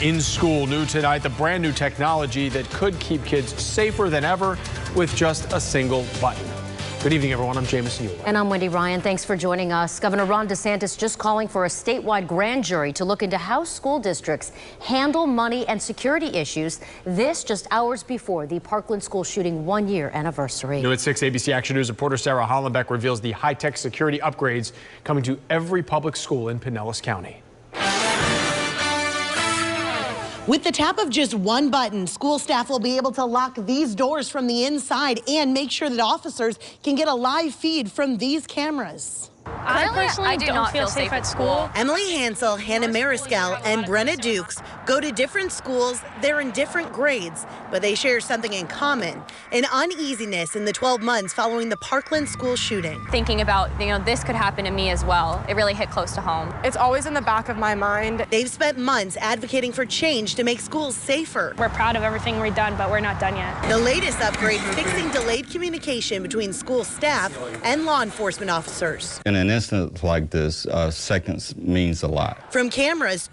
in school. New tonight, the brand new technology that could keep kids safer than ever with just a single button. Good evening, everyone. I'm Jameson Euler. And I'm Wendy Ryan. Thanks for joining us. Governor Ron DeSantis just calling for a statewide grand jury to look into how school districts handle money and security issues. This just hours before the Parkland school shooting 1-year anniversary. New at 6, ABC Action News reporter Sarah Hollenbeck reveals the high-tech security upgrades coming to every public school in Pinellas County. With the tap of just one button, school staff will be able to lock these doors from the inside and make sure that officers can get a live feed from these cameras. I personally do not feel safe at school. Emily Hansel, Hannah Mariscal, and Brenna Dukes go to different schools. They're in different grades, but they share something in common: an uneasiness in the 12 months following the Parkland school shooting. Thinking about, this could happen to me as well. It really hit close to home. It's always in the back of my mind. They've spent months advocating for change to make schools safer. We're proud of everything we've done, but we're not done yet. The latest upgrade fixing delayed communication between school staff and law enforcement officers. In an incident like this, seconds means a lot. From cameras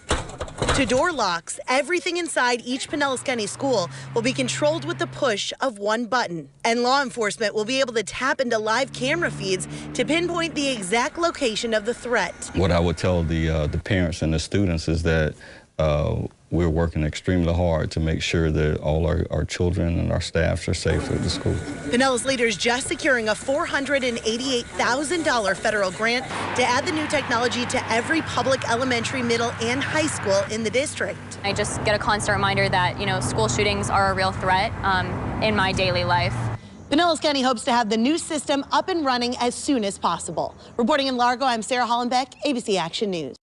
to door locks, everything inside each Pinellas County school will be controlled with the push of one button. And law enforcement will be able to tap into live camera feeds to pinpoint the exact location of the threat. What I would tell the parents and the students is that we're working extremely hard to make sure that all our children and our staffs are safe at the school. Pinellas leaders just securing a $488,000 federal grant to add the new technology to every public elementary, middle, and high school in the district. I just get a constant reminder that, school shootings are a real threat in my daily life. Pinellas County hopes to have the new system up and running as soon as possible. Reporting in Largo, I'm Sarah Hollenbeck, ABC Action News.